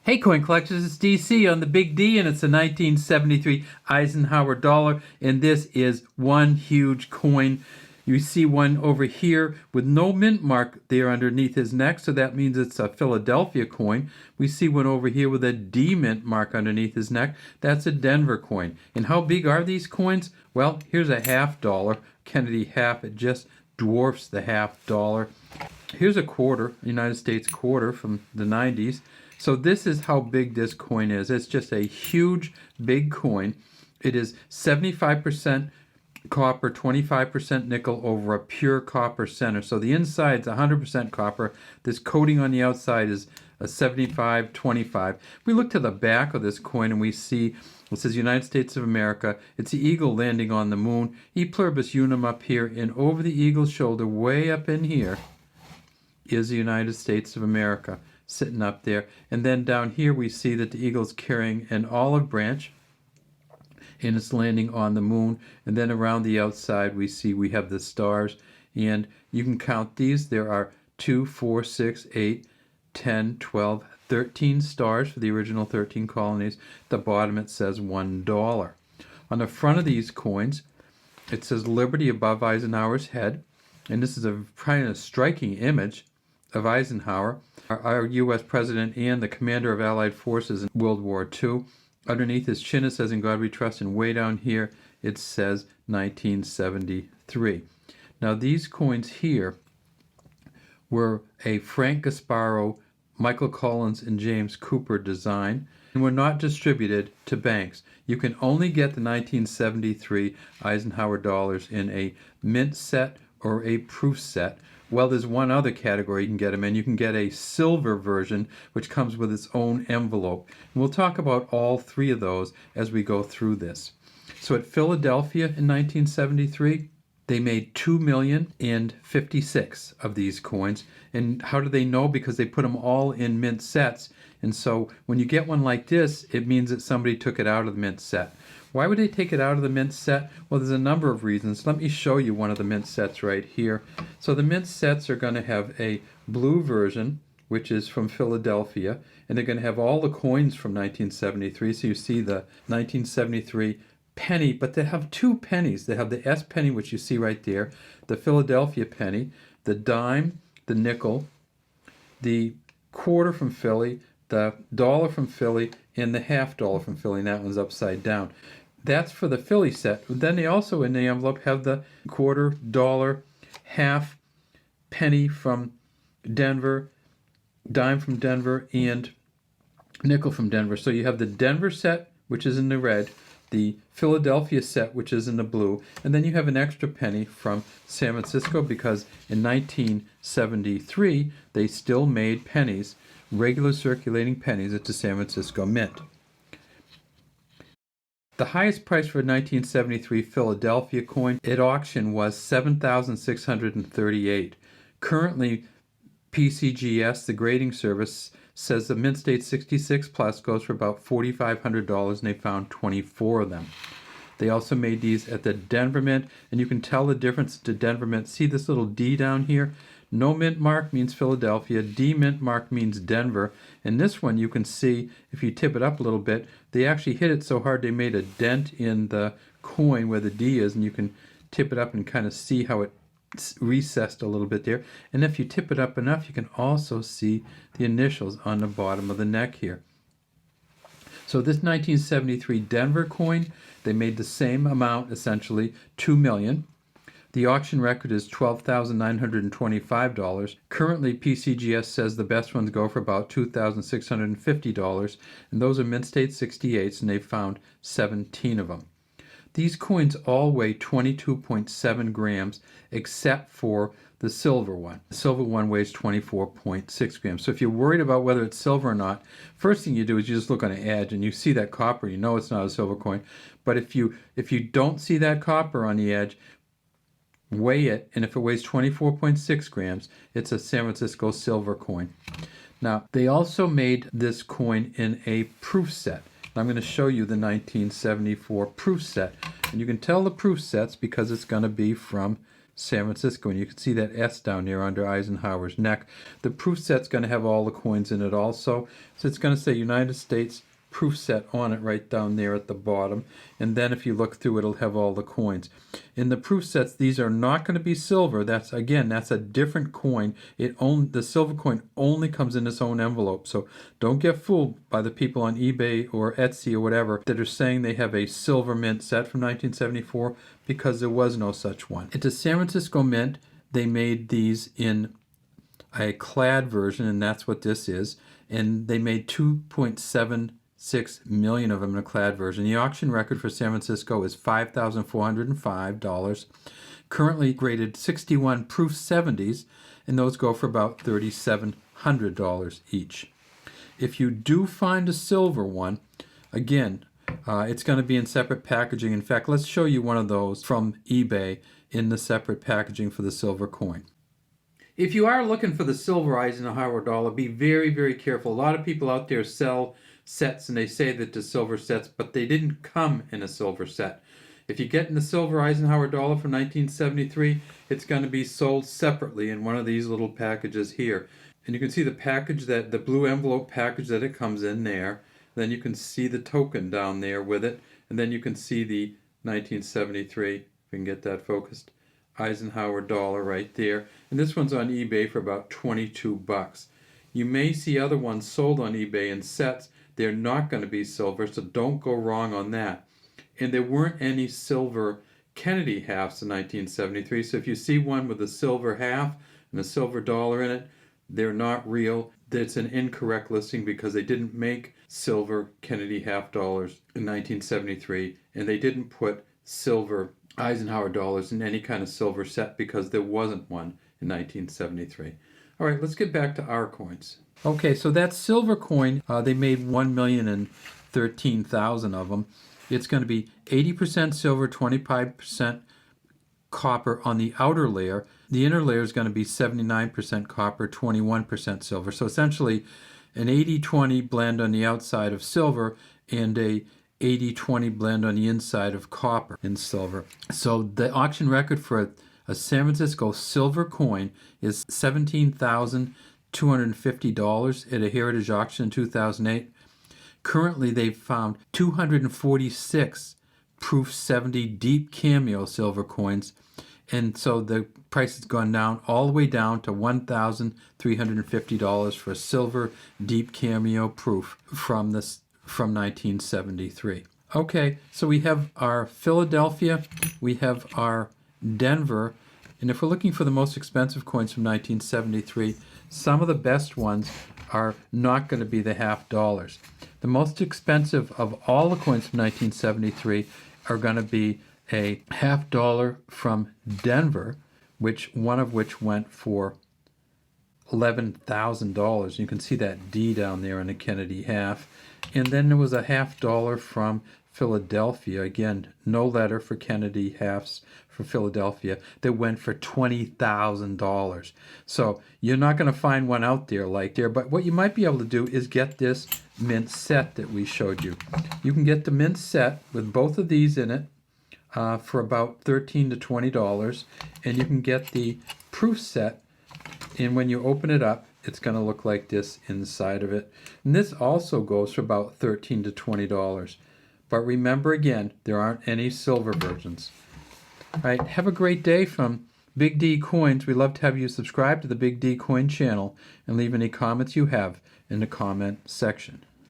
Hey coin collectors, it's DC on the Big D, and it's a 1973 Eisenhower dollar, and this is one huge coin. You see one over here with no mint mark there underneath his neck, so that means it's a Philadelphia coin. We see one over here with a D mint mark underneath his neck. That's a Denver coin. And how big are these coins? Well, here's a $50 Kennedy half. It just dwarfs the $50. Here's a quarter, United States quarter from the 90s. So this is how big this coin is. It's just a huge, big coin. It is 75% copper, 25% nickel over a pure copper center. So the inside's 100% copper. This coating on the outside is a 75-25. We look to the back of this coin and we see it says United States of America. It's the eagle landing on the moon. E pluribus unum up here, and over the eagle's shoulder, way up in here, is the United States of America sitting up there. And then down here we see that the eagle's carrying an olive branch and it's landing on the moon. And then around the outside we see we have the stars, and you can count these. There are 2, 4, 6, 8, 10, 12, 13 stars for the original 13 colonies. At the bottom it says $1. On the front of these coins it says Liberty above Eisenhower's head, and this is a kind of striking image of Eisenhower, our U.S. president and the commander of Allied forces in World War II. Underneath his chin it says "In God We Trust," and way down here it says 1973. Now these coins here were a Frank Gasparo, Michael Collins, and James Cooper design, and were not distributed to banks. You can only get the 1973 Eisenhower dollars in a mint set or a proof set. Well, there's one other category you can get them in. You can get a silver version, which comes with its own envelope. And we'll talk about all three of those as we go through this. So at Philadelphia in 1973, they made 2,056 of these coins. And how do they know? Because they put them all in mint sets. And so when you get one like this, it means that somebody took it out of the mint set. Why would they take it out of the mint set? Well, there's a number of reasons. Let me show you one of the mint sets right here. So the mint sets are going to have a blue version, which is from Philadelphia, and they're going to have all the coins from 1973. So you see the 1973 penny, but they have two pennies. They have the S penny, which you see right there, the Philadelphia penny, the dime, the nickel, the quarter from Philly, the dollar from Philly, and the $50 from Philly, and that one's upside down. That's for the Philly set. Then they also in the envelope have the quarter, dollar, half, penny from Denver, dime from Denver, and nickel from Denver. So you have the Denver set, which is in the red, the Philadelphia set, which is in the blue, and then you have an extra penny from San Francisco, because in 1973 they still made pennies, regular circulating pennies, at the San Francisco Mint. The highest price for a 1973 Philadelphia coin at auction was $7,638. Currently, PCGS, the grading service, says the Mint State 66 Plus goes for about $4,500, and they found 24 of them. They also made these at the Denver Mint, and you can tell the difference to Denver Mint. See this little D down here? No mint mark means Philadelphia. D mint mark means Denver. And this one you can see, if you tip it up a little bit, they actually hit it so hard they made a dent in the coin where the D is, and you can tip it up and kind of see how it recessed a little bit there. And if you tip it up enough, you can also see the initials on the bottom of the neck here. So this 1973 Denver coin, they made the same amount, essentially, 2 million. The auction record is $12,925. Currently, PCGS says the best ones go for about $2,650, and those are Mint State 68s, and they found 17 of them. These coins all weigh 22.7 grams, except for the silver one. The silver one weighs 24.6 grams. So if you're worried about whether it's silver or not, first thing you do is you just look on the edge and you see that copper, you know it's not a silver coin. But if you don't see that copper on the edge, weigh it, and if it weighs 24.6 grams, it's a San Francisco silver coin. Now, they also made this coin in a proof set. I'm going to show you the 1974 proof set. And you can tell the proof sets because it's going to be from San Francisco, and you can see that S down there under Eisenhower's neck. The proof set's going to have all the coins in it also. So it's going to say United States proof set on it right down there at the bottom. And then if you look through, it'll have all the coins. In the proof sets, these are not going to be silver. That's a different coin. The silver coin only comes in its own envelope. So don't get fooled by the people on eBay or Etsy or whatever that are saying they have a silver mint set from 1974, because there was no such one. It's a San Francisco mint. They made these in a clad version, and that's what this is. And they made 2.76 million of them in a clad version. The auction record for San Francisco is $5,405. Currently graded 61 proof 70s, and those go for about $3,700 each. If you do find a silver one, again, it's going to be in separate packaging. In fact, let's show you one of those from eBay in the separate packaging for the silver coin. If you are looking for the silver Eisenhower dollar, be very, very careful. A lot of people out there sell sets and they say that they're silver sets, but they didn't come in a silver set. If you're getting the silver Eisenhower dollar from 1973, it's going to be sold separately in one of these little packages here. And you can see the package, the blue envelope package that it comes in there. Then you can see the token down there with it. And then you can see the 1973, if we can get that focused, Eisenhower dollar right there. And this one's on eBay for about 22 bucks. You may see other ones sold on eBay in sets. They're not going to be silver, so don't go wrong on that. And there weren't any silver Kennedy halves in 1973, so if you see one with a silver half and a silver dollar in it, they're not real. It's an incorrect listing because they didn't make silver Kennedy half dollars in 1973, and they didn't put silver Eisenhower dollars in any kind of silver set because there wasn't one in 1973. All right, let's get back to our coins. Okay, so that silver coin, they made 1,013,000 of them. It's going to be 80% silver, 25% copper on the outer layer. The inner layer is going to be 79% copper, 21% silver. So essentially an 80-20 blend on the outside of silver and a 80-20 blend on the inside of copper and silver. So the auction record for a San Francisco silver coin is $17,250 at a Heritage auction in 2008. Currently, they've found 246 proof 70 deep cameo silver coins, and so the price has gone down all the way down to $1,350 for a silver deep cameo proof from 1973. Okay, so we have our Philadelphia, we have our Denver, and if we're looking for the most expensive coins from 1973, some of the best ones are not going to be the half dollars. The most expensive of all the coins from 1973 are going to be a half dollar from Denver, one of which went for $11,000. You can see that D down there in the Kennedy half. And then there was a half dollar from Philadelphia. Again, no letter for Kennedy halves for Philadelphia that went for $20,000. So you're not going to find one out there like there, but what you might be able to do is get this mint set that we showed you. You can get the mint set with both of these in it for about $13 to $20, and you can get the proof set, and when you open it up, it's going to look like this inside of it. And this also goes for about $13 to $20. But remember again, there aren't any silver versions. All right, have a great day from Big D Coins. We'd love to have you subscribe to the Big D Coin channel and leave any comments you have in the comment section.